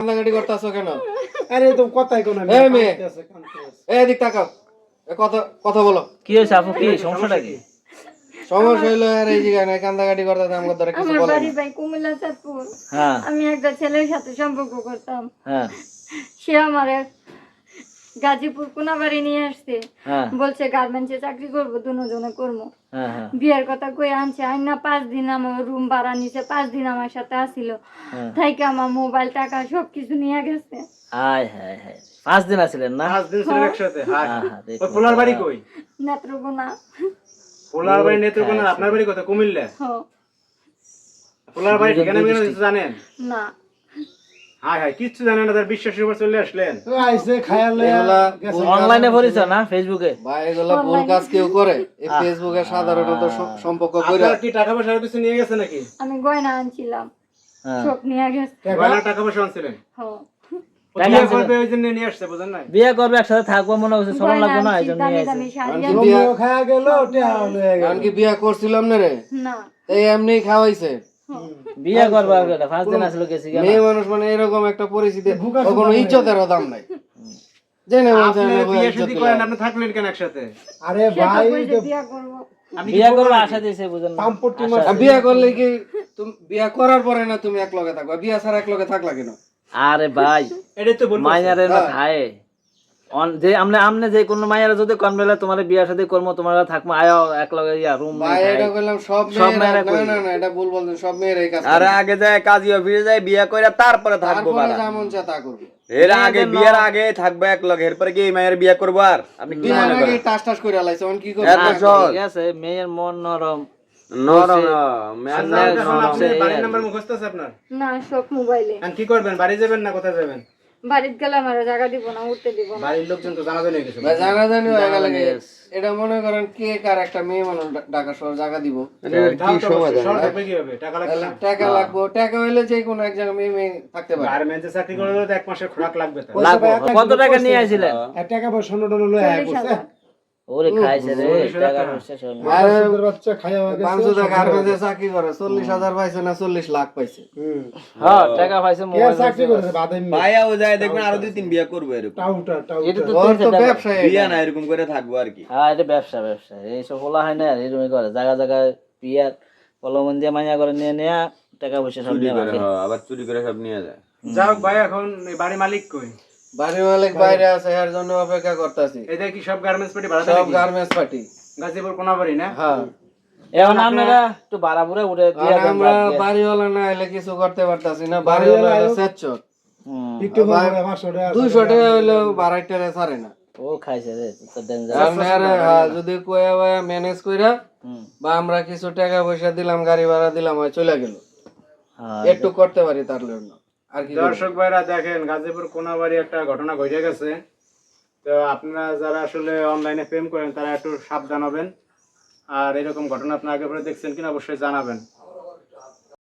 কান্দাকাটি করতেছো কেন? আরে তো কথাই কোন এই মেয়ে, এই দিক তাকাও, কথা কথা বলো। কি হয়েছে আপু, কি সমস্যাটা কি? সমস্যা হইলো আর এই জায়গায় কান্দাকাটি করতে আমাকে ধরে কিছু আমার বলে বাড়ি না। ভাই কুমিল্লা চাঁদপুর। হ্যাঁ আমি একটা ছেলের সাথে সম্পর্ক করতাম। হ্যাঁ সে আমার গাজীপুর কোনাবাড়ি নিয়ে আসছে, হ্যাঁ বলছে গার্মেন্টসে চাকরি করবো, দুজনে করবো। হ্যাঁ হ্যাঁ বিয়ের কথা কই আনছে, আইন না 5 দিন আমার রুম ভাড়া নিছে, 5 দিন আমার সাথে আসিল, হ্যাঁ। থাইকে আমার মোবাইল টাকা সবকিছু নিয়ে গেছে। হায় হায় হায়, 5 দিন আছিলেন না? 5 দিন ছিল একসাথে। হ্যাঁ হ্যাঁ, হ্যাঁ, দেখুন। ওই পোলার বাড়ি কই? নেত্রকোনা। পোলার বাড়ি নেত্রকোনা, আপনার বাড়ি কোথায়? কুমিল্লা। হ্যাঁ। পোলার বাড়ি ঠিকানা মিলে কিছু জানেন? না। হায় হায়, কিচ্ছু জানেন না, তার বিশ্বাসের উপর চলে আসলেন। তো আইছে খায়ালে এগুলা অনলাইনে পরিচয় না ফেসবুকে? ভাই এগুলা ভুল কাজ কেউ করে এই ফেসবুকে সাধারণত সম্পর্ক কইরা। আপনার কি টাকা পয়সা কিছু নিয়ে গেছে নাকি? আমি গয়না আনছিলাম, হ্যাঁ। সব নিয়ে গেছে। গয়না টাকা পয়সা আনছিলেন? হ্যাঁ। বিয়ে করবে ওই জন্য নিয়ে আসছে, বুঝেন নাই? বিয়ে করবে, একসাথে থাকবো, মনে হচ্ছে চলন গয়না লাগবে না, আনছি, এই জন্য দামি নিয়ে দামি আসে। শাড়ি আনকি আনছি। বিয়া খায়া গেল টেহা লয়ে গেল। কারণ কি বিয়া করছিলাম না রে, না। এই এমনি খাওয়াইছে। বিয়ে করবো আর কেটা, 5 দিন আসলো গেছি কেন? মেয়ে মানুষ মানে এরকম একটা পরিস্থিতি, ও কোনো ইজ্জতেরও দাম নাই। জেনে বলছে আপনি না, বিয়ে ইজ্জত শাদী নাই। করেন, আপনি থাকলেন কেন একসাথে? আরে সে তো ভাই কইছে বিয়া করবো। আপনি বিয়ে করবো আশা দিয়েছে, বুঝেন না? পাম্পটি আশা- আর বিয়া করলে কি তুমি বিয়া করার পরে না তুমি এক লগে থাকবা, বিয়া ছাড়া এক লগে থাকলা কেন? আরে ভাই, এটাই তো বলবো। মাইয়ারে না হ্যাঁ। খায় যে আমনে যে কোন মাইয়ারে যদি কম বেলা তোমার বিয়া শাদী করবো, তোমার থাকবো, আয় এক লগে ইয়া রুম ভাই এটা কইলাম সব সব মেয়েরা, মেয়েরা না না না, এটা ভুল বলছেন, সব মেয়েরা এই কাজ করে। আরে আগে যায় কাজী অফিসে যায় বিয়ে করে তারপরে থাকবো তারপরে বাড়া। যা মন চায় তা করবে। এর আগে বিয়ের আগে থাকবো এক লগে, এরপরে কি এই মায়ের বিয়ে করবো? আর আপনি কি বিয়ার মনে আগে করেন? টাস টাস করে আলাইছে, অন কি করবে? এত সহজ? ঠিক আছে, মেয়ের মন নরম। নরম আচ্ছা, এখন আপনি বাড়ির নাম্বার মুখস্থ আছে আপনার? না, সব মোবাইলে। এখন কি করবেন? বাড়ি যাবেন না কোথায় যাবেন? বাড়িতে গেলে আমার জায়গা দিব না, উঠতে দিব না। বাড়ির লোকজন তো জানাজানি হয়ে গেছে। ভাই জানাজানি হয়ে গেলে কি? এটা মনে করেন কে কার একটা মেয়ে মানুষ ঢাকা শহর জায়গা দিব, দাও তো অবশ্যই, শর্ট থাকবে কিভাবে? টাকা লাগবে না? টাকা লাগবে, টাকা হইলে যে কোনো এক জায়গায় মেয়ে মেয়ে থাকতে পারে। গার্মেন্টসে চাকরি করলে তো 1 মাসের খোরাক লাগবে তো। লাগবো। কত টাকা নিয়ে আসছিলেন? টাকা পয়সা নোটন লয়ে আয় 40,000। ওরে খাইছে রে, টাকা পয়সা সব। আর সুন্দর বাচ্চা খায়া গেছে। বাঞ্চুদা গার্মেন্টসে চাকরি করে 40,000 পাইছে না 40 লাখ পাইছে। হ্যাঁ, টাকা পাইছে, কে মোবাইল চাকরি করেছে বাদাম ভাইয়া ও যায় দেখবেন আরো 2-3 বিয়ে করবো এরকম। টাউটা এটা তো ওর তো 300 টাকা। ব্যবসায় বিয়ে না এরকম করে থাকবো আর কি। হ্যাঁ, এটা ব্যবসা ব্যবসা, এইসব বলা হয় না, এরকমই করে জায়গা জায়গায় বিয়ার কলমন দিয়ে মাইয়া করে নিয়ে নেয়া, টাকা পয়সা সব চুরি নিয়ে করে, রাখে। হ্যাঁ, আবার চুরি করে সব নিয়ে যায়। যাও ভাই, এখন এই বাড়ির মালিক কই? বাড়ির মালিক বাইরে আছে, এর জন্য অপেক্ষা করতেছি। এটা কি সব গার্মেন্টস পার্টি ভাড়া সব দেয় নাকি? Garments party. গাজীপুর কোনাবাড়ি না? হ্যাঁ, এখন আপনারা একটু বাড়াবুড়ে উঠে দিয়ে আর দেন আমরা বাদ দিয়ে। বাড়িওয়ালা না এলে কিছু করতে পারতাছি না। বাড়িওয়ালা হলো সেচ্চর, হুম, একটু বড় 500 টাকা 200 টাকা হইলেও বাড়াইটারে ছাড়ে না। ও খাইছে রে, তো ডেঞ্জার। আপনি আরে যদি কয়া বয়া ম্যানেজ কইরা হুম, বা আমরা কিছু টাকা পয়সা দিলাম, গাড়ি ভাড়া দিলাম, হয় চলে গেল, হ্যাঁ, একটু করতে পারি তার জন্য। আর কি করব? দর্শক ভাইরা দেখেন, গাজীপুর কোনাবাড়ি একটা ঘটনা ঘটে গেছে। তো আপনারা যারা আসলে অনলাইনে প্রেম করেন তারা একটু সাবধান হবেন। আর এরকম ঘটনা আপনি আগে পরে দেখছেন কিনা অবশ্যই জানাবেন।